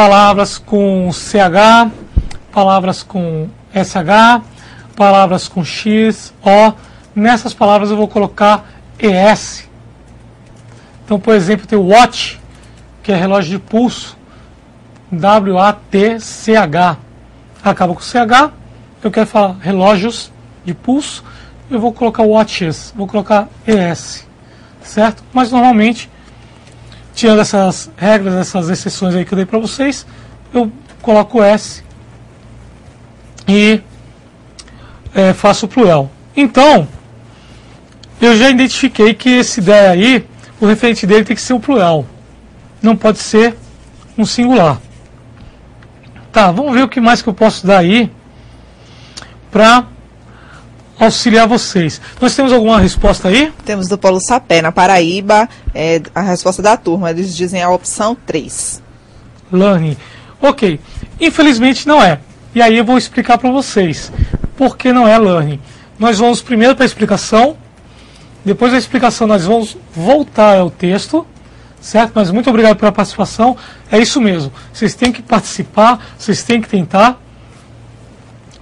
palavras com CH, palavras com SH, palavras com X, O. Nessas palavras eu vou colocar ES. Então, por exemplo, tem o watch, que é relógio de pulso, WATCH. Acaba com CH, eu quero falar relógios de pulso, eu vou colocar watches, vou colocar ES, certo? Mas normalmente, tirando essas regras, essas exceções aí que eu dei para vocês, eu coloco S e faço o plural. Então, eu já identifiquei que esse der aí, o referente dele tem que ser um plural, não pode ser um singular. Tá, vamos ver o que mais que eu posso dar aí para auxiliar vocês. Nós temos alguma resposta aí? Temos do Polo Sapé, na Paraíba, a resposta da turma, eles dizem a opção 3. Learning. Ok, infelizmente não é. E aí eu vou explicar para vocês por que não é learning. Nós vamos primeiro para a explicação, depois da explicação nós vamos voltar ao texto, certo? Mas muito obrigado pela participação. É isso mesmo, vocês têm que participar, vocês têm que tentar.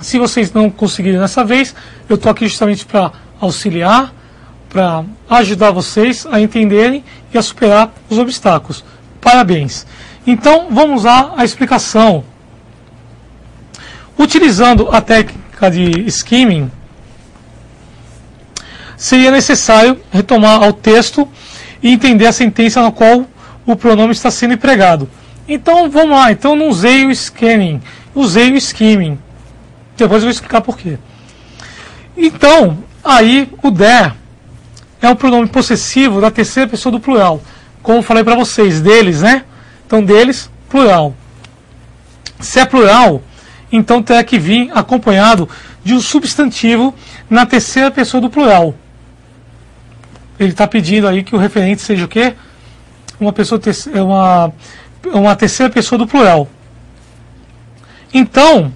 Se vocês não conseguirem dessa vez, eu estou aqui justamente para auxiliar, para ajudar vocês a entenderem e a superar os obstáculos. Parabéns! Então, vamos lá à explicação. Utilizando a técnica de skimming, seria necessário retomar ao texto e entender a sentença na qual o pronome está sendo empregado. Então, vamos lá. Então, não usei o scanning, usei o skimming. Depois eu vou explicar por quê. Então, aí o there é um pronome possessivo da terceira pessoa do plural. Como eu falei para vocês, deles, né? Então, deles, plural. Se é plural, então terá que vir acompanhado de um substantivo na terceira pessoa do plural. Ele está pedindo aí que o referente seja o quê? Uma terceira pessoa do plural. Então,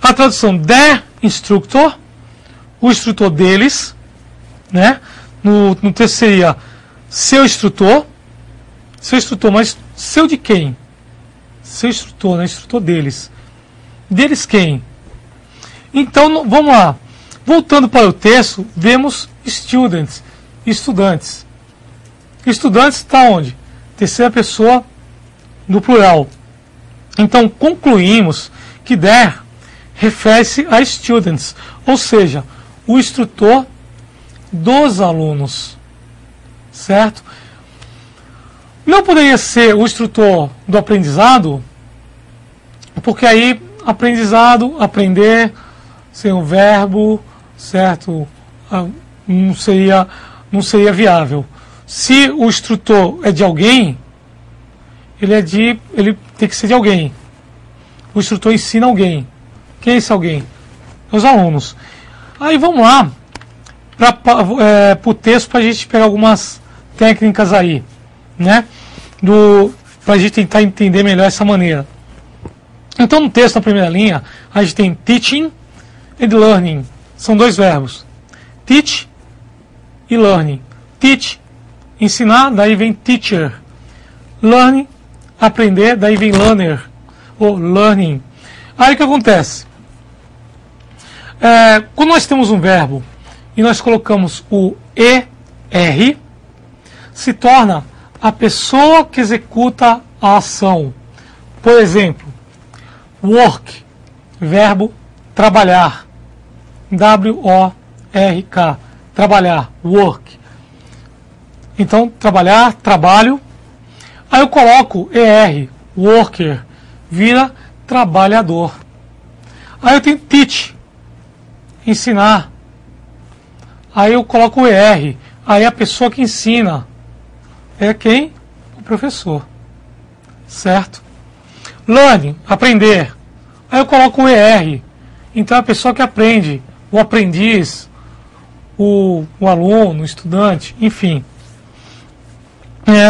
a tradução der instructor, o instrutor deles, né? No texto seria seu instrutor, mas seu de quem? Seu instrutor, né? Instrutor deles. Deles quem? Então, vamos lá. Voltando para o texto, vemos students, estudantes. Estudantes está onde? Terceira pessoa do plural. Então, concluímos que der refere-se a students, ou seja, o instrutor dos alunos, certo? Não poderia ser o instrutor do aprendizado, porque aí aprendizado, aprender, sem um verbo, certo? Não seria viável. Se o instrutor é de alguém, ele tem que ser de alguém. O instrutor ensina alguém. Quem é esse alguém? Os alunos. Aí vamos lá para o texto para a gente pegar algumas técnicas aí, né? Para a gente tentar entender melhor essa maneira. Então no texto, na primeira linha, a gente tem teaching e learning. São dois verbos. Teach e learning. Teach, ensinar, daí vem teacher. Learning, aprender, daí vem learner. Ou learning. Aí o que acontece? Quando nós temos um verbo e nós colocamos o ER, se torna a pessoa que executa a ação. Por exemplo, work, verbo trabalhar. W-O-R-K, trabalhar, work. Então, trabalhar, trabalho. Aí eu coloco ER, worker, vira trabalhador. Aí eu tenho teach, ensinar. Aí eu coloco o ER. Aí a pessoa que ensina é quem? O professor. Certo? Learning, aprender. Aí eu coloco o ER. Então é a pessoa que aprende. O aprendiz, o aluno, o estudante, enfim.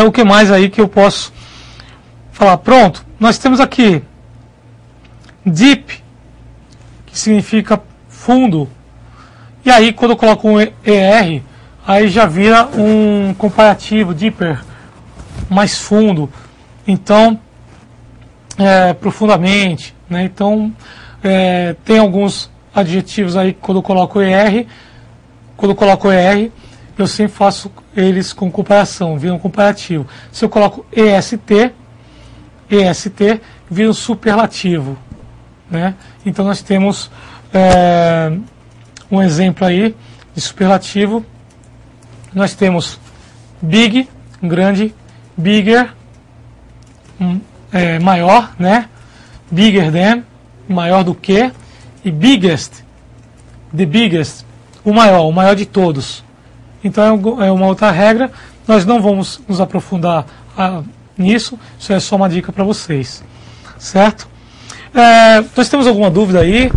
O que mais aí que eu posso falar? Pronto, nós temos aqui deep, que significa fundo. E aí quando eu coloco um ER, aí já vira um comparativo, deeper, mais fundo. Então, profundamente, né? Então, tem alguns adjetivos aí que quando eu coloco ER, eu sempre faço eles com comparação, viram comparativo. Se eu coloco EST vira um superlativo, né? Então nós temos um exemplo aí de superlativo. Nós temos big, grande, bigger, maior, né? Bigger than, maior do que, e biggest, the biggest, o maior de todos. Então é uma outra regra, nós não vamos nos aprofundar nisso, isso é só uma dica para vocês, certo? Nós temos alguma dúvida aí,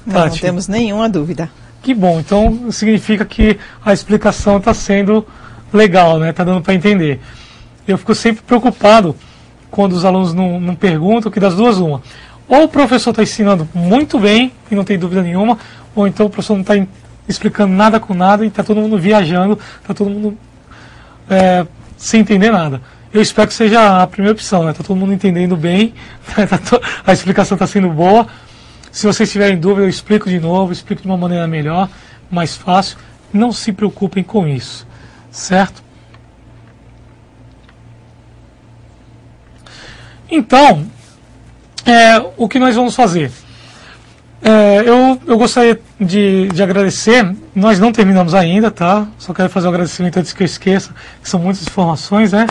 Tati? Não temos nenhuma dúvida. Que bom, então significa que a explicação está sendo legal, né? Está dando para entender. Eu fico sempre preocupado quando os alunos não perguntam, que das duas uma. Ou o professor está ensinando muito bem, e não tem dúvida nenhuma, ou então o professor não está explicando nada com nada e está todo mundo viajando, está todo mundo sem entender nada. Eu espero que seja a primeira opção, né? Está todo mundo entendendo bem, a explicação está sendo boa. Se vocês tiverem dúvida, eu explico de novo, explico de uma maneira melhor, mais fácil. Não se preocupem com isso, certo? Então, o que nós vamos fazer? Eu gostaria de agradecer, nós não terminamos ainda, tá? Só quero fazer um agradecimento antes que eu esqueça, que são muitas informações, né?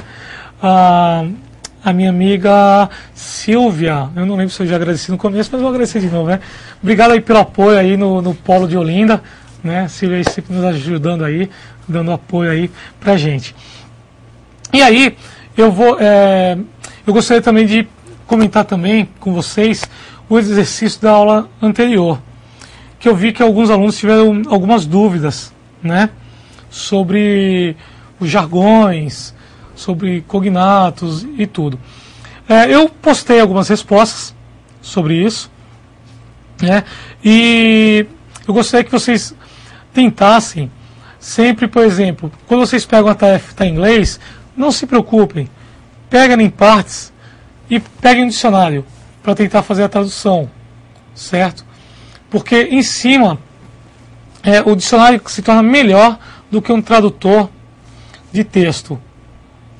A minha amiga Silvia, eu não lembro se eu já agradeci no começo, mas vou agradecer de novo, né? Obrigado aí pelo apoio aí no Polo de Olinda, né? Silvia aí sempre nos ajudando aí, dando apoio aí pra gente. E aí, eu gostaria também de comentar também com vocês o exercício da aula anterior, que eu vi que alguns alunos tiveram algumas dúvidas, né? Sobre os jargões, sobre cognatos e tudo. Eu postei algumas respostas sobre isso, né? E eu gostaria que vocês tentassem sempre, por exemplo, quando vocês pegam a tarefa que está em inglês, não se preocupem, peguem em partes e peguem um dicionário para tentar fazer a tradução, certo? Porque em cima o dicionário se torna melhor do que um tradutor de texto.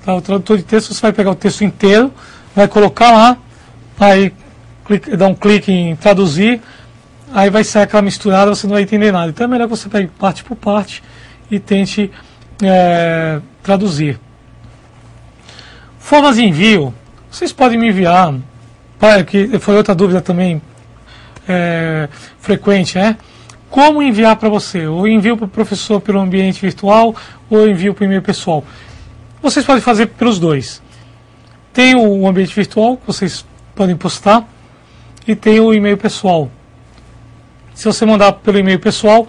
Tá? O tradutor de texto, você vai pegar o texto inteiro, vai colocar lá, aí dá um clique em traduzir, aí vai sair aquela misturada, você não vai entender nada. Então é melhor que você pegue parte por parte e tente traduzir. Formas de envio, vocês podem me enviar, que foi outra dúvida também frequente, né? Como enviar para você? Ou envio para o professor pelo ambiente virtual, ou envio para o e-mail pessoal. Vocês podem fazer pelos dois. Tem o ambiente virtual, que vocês podem postar, e tem o e-mail pessoal. Se você mandar pelo e-mail pessoal,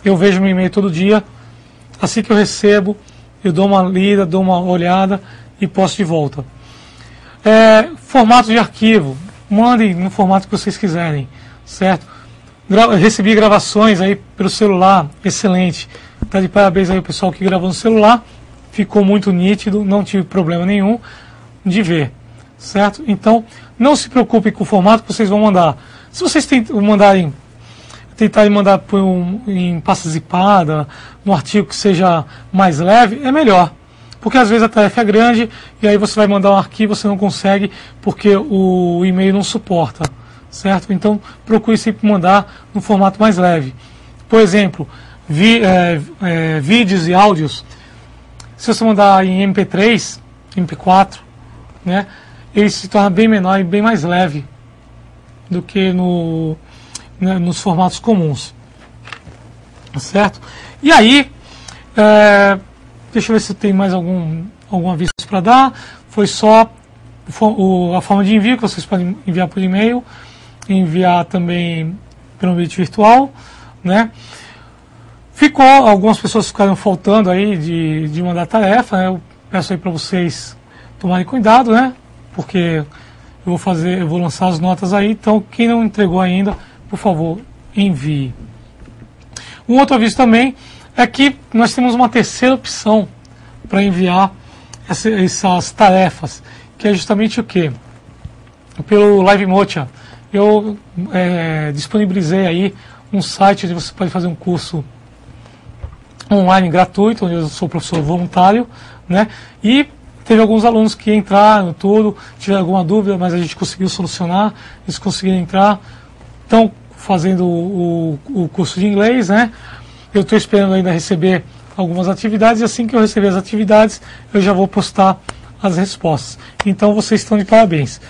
eu vejo meu e-mail todo dia. Assim que eu recebo, eu dou uma lida, dou uma olhada e posto de volta. Formato de arquivo, mandem no formato que vocês quiserem, certo? Recebi gravações aí pelo celular, excelente. Tá de parabéns aí o pessoal que gravou no celular. Ficou muito nítido, não tive problema nenhum de ver, certo? Então, não se preocupem com o formato que vocês vão mandar. Se vocês tentarem mandar em pasta zipada, num artigo que seja mais leve, é melhor. Porque às vezes a tarefa é grande e aí você vai mandar um arquivo e você não consegue porque o e-mail não suporta, certo? Então, procure sempre mandar no formato mais leve. Por exemplo, vídeos e áudios, se você mandar em MP3, MP4, né, ele se torna bem menor e bem mais leve do que nos formatos comuns, certo? E aí, deixa eu ver se tem mais algum aviso para dar. Foi só a forma de envio, que vocês podem enviar por e-mail, enviar também pelo ambiente virtual, né? Algumas pessoas ficaram faltando aí de mandar tarefa, né? Eu peço aí para vocês tomarem cuidado, né? Porque eu vou lançar as notas aí, então quem não entregou ainda, por favor, envie. Um outro aviso também é que nós temos uma terceira opção para enviar essas tarefas, que é justamente o quê? pelo Live Mocha. Eu disponibilizei aí um site onde você pode fazer um curso online gratuito, onde eu sou professor voluntário, né? E teve alguns alunos que entraram, tudo, tiveram alguma dúvida, mas a gente conseguiu solucionar, eles conseguiram entrar, estão fazendo o curso de inglês, né? Eu estou esperando ainda receber algumas atividades, e assim que eu receber as atividades, eu já vou postar as respostas. Então vocês estão de parabéns.